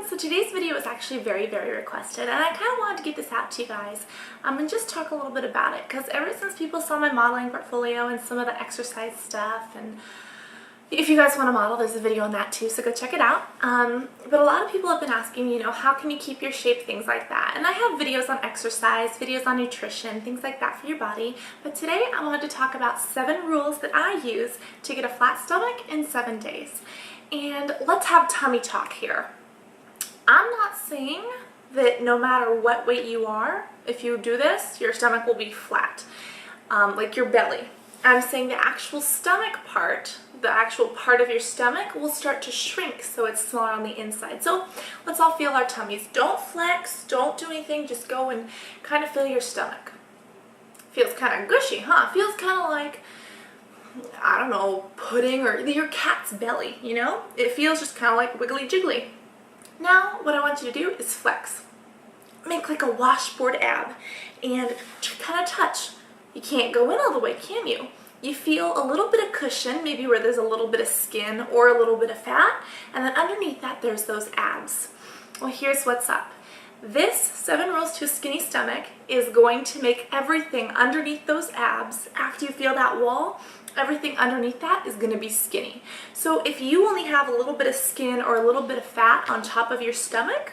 everyone! So today's video is actually very requested, and I kind of wanted to get this out to you guys and just talk a little bit about it, because ever since people saw my modeling portfolio and some of the exercise stuff, and if you guys want to model, there's a video on that too, so go check it out. But a lot of people have been asking me, how can you keep your shape, things like that. And I have videos on exercise, videos on nutrition, things like that for your body. But today I wanted to talk about 7 rules that I use to get a flat stomach in 7 days. And let's have tummy talk here. I'm not saying that no matter what weight you are, if you do this, your stomach will be flat, like your belly. I'm saying the actual stomach part, the actual part of your stomach will start to shrink so it's smaller on the inside. So let's all feel our tummies. Don't flex, don't do anything, just go and kind of feel your stomach. Feels kind of gushy, huh? Feels kind of like, I don't know, pudding or your cat's belly, It feels just kind of like wiggly jiggly. Now what I want you to do is flex. Make like a washboard ab and kind of touch. You can't go in all the way, can you? You feel a little bit of cushion, maybe where there's a little bit of skin or a little bit of fat, and then underneath that there's those abs. Well, here's what's up. This 7 rules to a skinny stomach is going to make everything underneath those abs, after you feel that wall, everything underneath that is going to be skinny. So if you only have a little bit of skin or a little bit of fat on top of your stomach,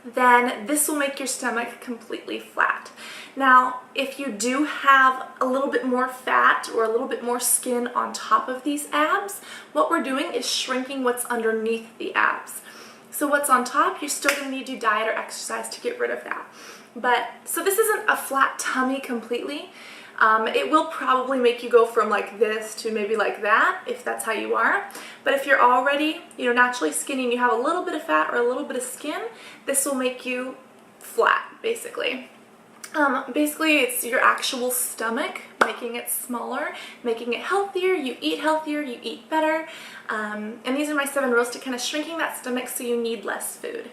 then this will make your stomach completely flat. Now, if you do have a little bit more fat or a little bit more skin on top of these abs, what we're doing is shrinking what's underneath the abs. So what's on top, you're still going to need to do diet or exercise to get rid of that. So this isn't a flat tummy completely. It will probably make you go from like this to maybe like that, if that's how you are. But if you're already, naturally skinny and you have a little bit of fat or a little bit of skin, this will make you flat, basically. Basically, it's your actual stomach, making it smaller, making it healthier. You eat better. And these are my 7 rules to kind of shrinking that stomach so you need less food.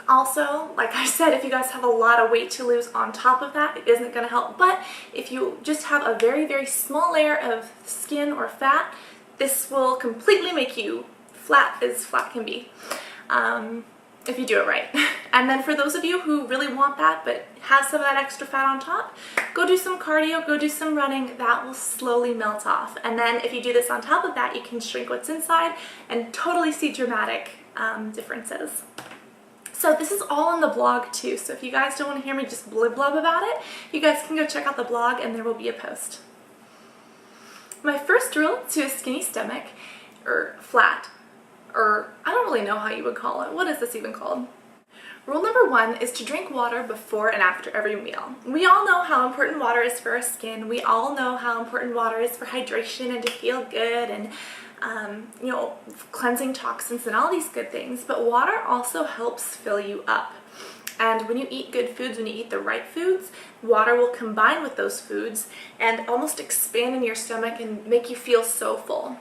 Also, like I said, if you guys have a lot of weight to lose on top of that, it isn't going to help. But if you just have a very small layer of skin or fat, this will completely make you flat as flat can be, if you do it right. And then for those of you who really want that but have some of that extra fat on top, go do some cardio, go do some running. That will slowly melt off. And then if you do this on top of that, you can shrink what's inside and totally see dramatic differences. So this is all on the blog too, so if you guys don't want to hear me just blib blub about it, you guys can go check out the blog and there will be a post. My first rule to a skinny stomach, or flat, or I don't really know how you would call it. What is this even called? Rule number 1 is to drink water before and after every meal. We all know how important water is for our skin. We all know how important water is for hydration and to feel good and cleansing toxins and all these good things, but water also helps fill you up. And when you eat good foods, when you eat the right foods, water will combine with those foods and almost expand in your stomach and make you feel so full.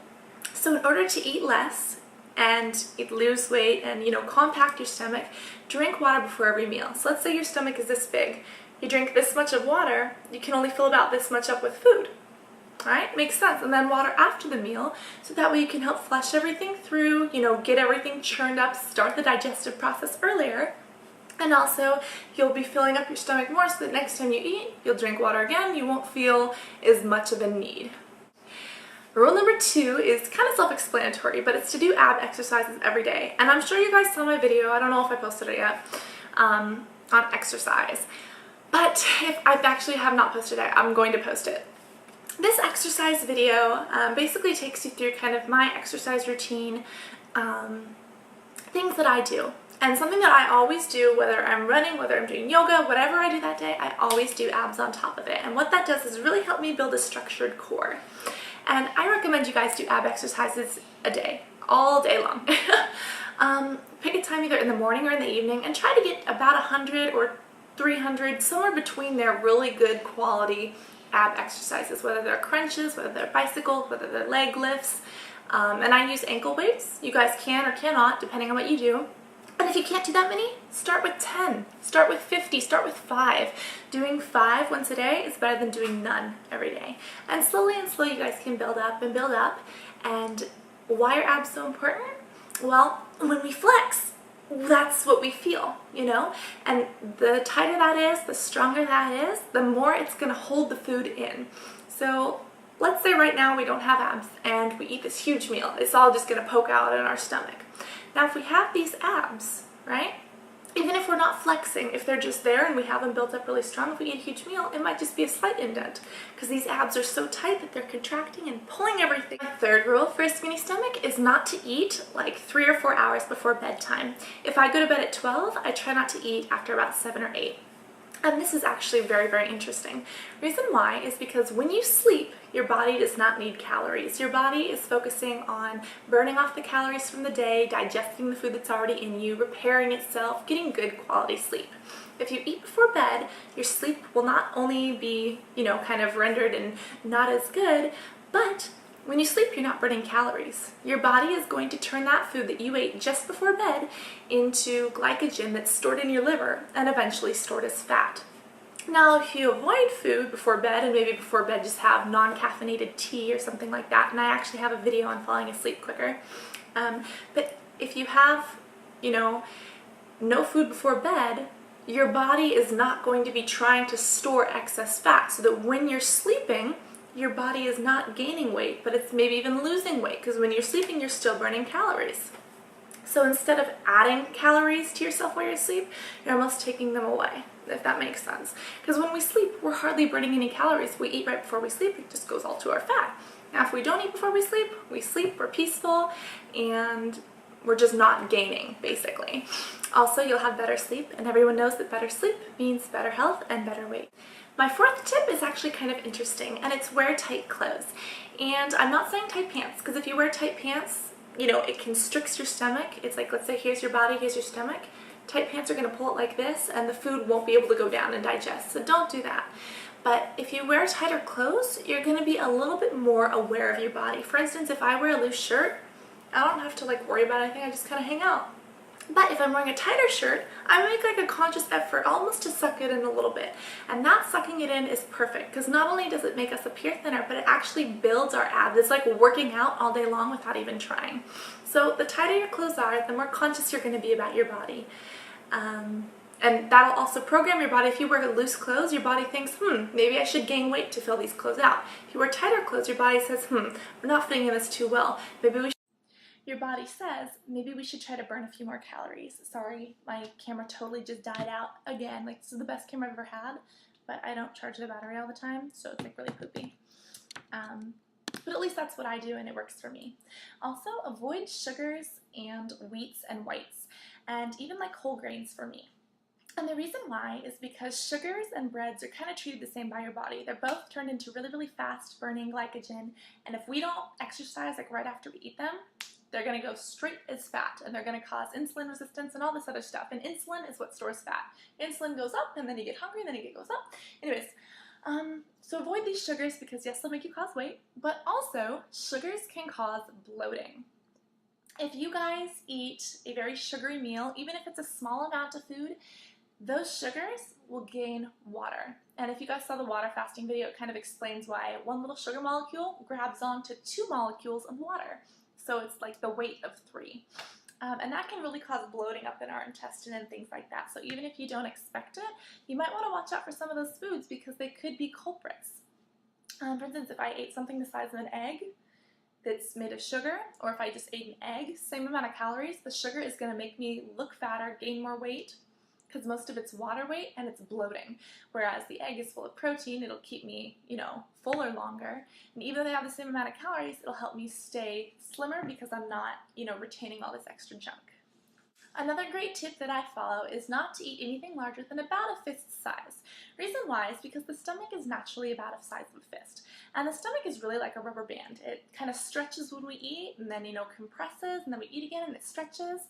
So in order to eat less and lose weight and compact your stomach, drink water before every meal. So let's say your stomach is this big. You drink this much of water, you can only fill about this much up with food. Alright, makes sense. And then water after the meal, so that way you can help flush everything through, get everything churned up, start the digestive process earlier. And also, you'll be filling up your stomach more so that next time you eat, you'll drink water again, you won't feel as much of a need. Rule number 2 is kind of self-explanatory, but it's to do ab exercises every day. And I'm sure you guys saw my video, I don't know if I posted it yet, on exercise. But if I actually have not posted it, I'm going to post it. This exercise video basically takes you through kind of my exercise routine, things that I do. And something that I always do, whether I'm running, whether I'm doing yoga, whatever I do that day, I always do abs on top of it. And what that does is really help me build a structured core. And I recommend you guys do ab exercises a day, all day long. Pick a time either in the morning or in the evening and try to get about 100 or 300, somewhere between there, really good quality ab exercises, whether they're crunches, whether they're bicycles, whether they're leg lifts. And I use ankle weights. You guys can or cannot, depending on what you do. And if you can't do that many, start with 10, start with 50, start with 5. Doing 5 once a day is better than doing none every day. And slowly you guys can build up and build up. And why are abs so important? Well, when we flex, that's what we feel, you know? And the tighter that is, the stronger that is, the more it's gonna hold the food in. So let's say right now we don't have abs and we eat this huge meal. It's all just gonna poke out in our stomach. Now if we have these abs, right? Even if we're not flexing, if they're just there and we have them built up really strong, if we eat a huge meal, it might just be a slight indent because these abs are so tight that they're contracting and pulling everything. My third rule for a skinny stomach is not to eat like 3 or 4 hours before bedtime. If I go to bed at 12, I try not to eat after about 7 or 8. And this is actually very, very interesting. Reason why is because when you sleep, your body does not need calories. Your body is focusing on burning off the calories from the day, digesting the food that's already in you, repairing itself, getting good quality sleep. If you eat before bed, your sleep will not only be, kind of rendered and not as good, but when you sleep, you're not burning calories. Your body is going to turn that food that you ate just before bed into glycogen that's stored in your liver and eventually stored as fat. Now, if you avoid food before bed, and maybe before bed just have non-caffeinated tea or something like that, and I actually have a video on falling asleep quicker, but if you have, no food before bed, your body is not going to be trying to store excess fat so that when you're sleeping, your body is not gaining weight, but it's maybe even losing weight, because when you're sleeping, you're still burning calories. So instead of adding calories to yourself while you're asleep, you're almost taking them away, if that makes sense. Because when we sleep, we're hardly burning any calories. We eat right before we sleep, it just goes all to our fat. Now, if we don't eat before we sleep, we're peaceful, and we're just not gaining, basically. Also, you'll have better sleep, and everyone knows that better sleep means better health and better weight. My fourth tip is actually kind of interesting, and it's wear tight clothes. And I'm not saying tight pants, because if you wear tight pants, it constricts your stomach. It's like, let's say here's your body, here's your stomach. Tight pants are going to pull it like this, and the food won't be able to go down and digest, so don't do that. But if you wear tighter clothes, you're going to be a little bit more aware of your body. For instance, if I wear a loose shirt, I don't have to worry about anything, I just kind of hang out. But if I'm wearing a tighter shirt, I make a conscious effort almost to suck it in a little bit. And that sucking it in is perfect, because not only does it make us appear thinner, but it actually builds our abs. It's like working out all day long without even trying. So the tighter your clothes are, the more conscious you're going to be about your body. And that'll also program your body. If you wear loose clothes, your body thinks, maybe I should gain weight to fill these clothes out. If you wear tighter clothes, your body says, we're not fitting in this too well. Your body says, maybe we should try to burn a few more calories. Sorry, my camera totally just died out again. This is the best camera I've ever had, but I don't charge the battery all the time, so it's really poopy. But at least that's what I do, and it works for me. Also, avoid sugars and wheats and whites, and even whole grains for me. And the reason why is because sugars and breads are kind of treated the same by your body. They're both turned into really, really fast burning glycogen, and if we don't exercise right after we eat them, they're going to go straight as fat, and they're going to cause insulin resistance and all this other stuff. And insulin is what stores fat. Insulin goes up, and then you get hungry, and then it goes up. Anyways, so avoid these sugars because yes, they'll make you cause weight, but also sugars can cause bloating. If you guys eat a very sugary meal, even if it's a small amount of food, those sugars will gain water. And if you guys saw the water fasting video, it kind of explains why one little sugar molecule grabs onto 2 molecules of water. So it's like the weight of 3. And that can really cause bloating up in our intestine and things like that. So even if you don't expect it, you might want to watch out for some of those foods because they could be culprits. For instance, if I ate something the size of an egg that's made of sugar, or if I just ate an egg, same amount of calories, the sugar is going to make me look fatter, gain more weight, because most of it's water weight and it's bloating. Whereas the egg is full of protein, it'll keep me, fuller longer. And even though they have the same amount of calories, it'll help me stay slimmer because I'm not, retaining all this extra junk. Another great tip that I follow is not to eat anything larger than about a fist size. Reason why is because the stomach is naturally about the size of a fist. And the stomach is really like a rubber band. It kind of stretches when we eat and then, compresses, and then we eat again and it stretches.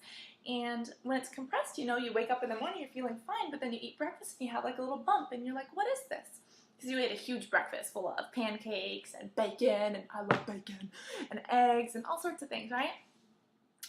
And when it's compressed, you wake up in the morning, you're feeling fine, but then you eat breakfast and you have a little bump and you're like, what is this? Because you ate a huge breakfast full of pancakes and bacon, and I love bacon, and eggs and all sorts of things, right?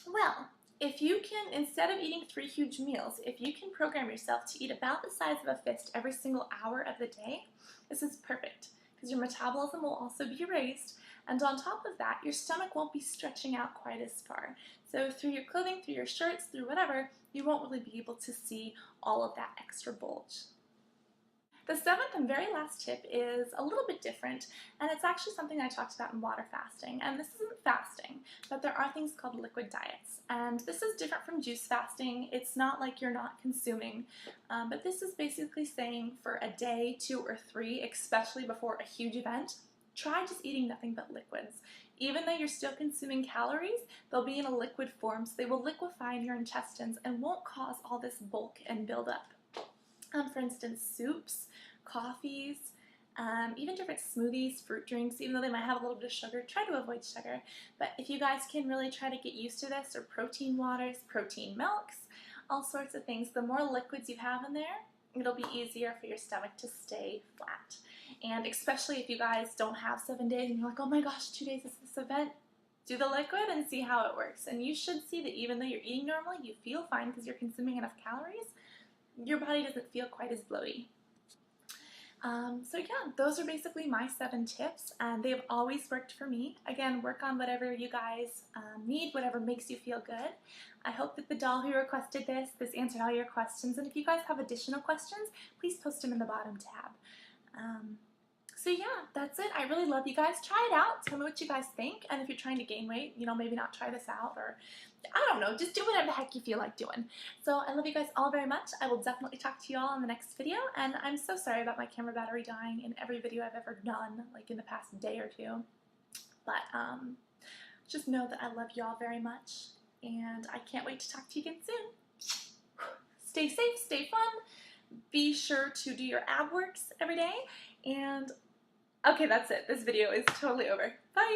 Well, if you can, instead of eating 3 huge meals, if you can program yourself to eat about the size of a fist every single hour of the day, this is perfect because your metabolism will also be raised And on top of that, your stomach won't be stretching out quite as far. So through your clothing, through your shirts, through whatever, you won't really be able to see all of that extra bulge. The seventh and very last tip is a little bit different, and it's actually something I talked about in water fasting. And this isn't fasting, but there are things called liquid diets. And this is different from juice fasting. It's not like you're not consuming, but this is basically saying for a day, 2 or 3, especially before a huge event, try just eating nothing but liquids. Even though you're still consuming calories, they'll be in a liquid form, so they will liquefy in your intestines and won't cause all this bulk and buildup. For instance, soups, coffees, even different smoothies, fruit drinks, even though they might have a little bit of sugar, try to avoid sugar. But if you guys can really try to get used to this, or protein waters, protein milks, all sorts of things, the more liquids you have in there, it'll be easier for your stomach to stay flat. And especially if you guys don't have 7 days and you're like, oh my gosh, 2 days is this event, do the liquid and see how it works. And you should see that even though you're eating normally, you feel fine because you're consuming enough calories. Your body doesn't feel quite as bloaty. So yeah, those are basically my 7 tips, and they've always worked for me. Again, work on whatever you guys need, whatever makes you feel good. I hope that the doll who requested this answered all your questions, and if you guys have additional questions, please post them in the bottom tab. So yeah, that's it. I really love you guys. Try it out. Tell me what you guys think. And if you're trying to gain weight, you know, maybe not try this out, or I don't know, just do whatever the heck you feel like doing. So I love you guys all very much. I will definitely talk to you all in the next video. And I'm so sorry about my camera battery dying in every video I've ever done, like in the past day or 2. But just know that I love you all very much. And I can't wait to talk to you again soon. Stay safe, stay fun. Be sure to do your ab works every day. And okay, that's it. This video is totally over. Bye!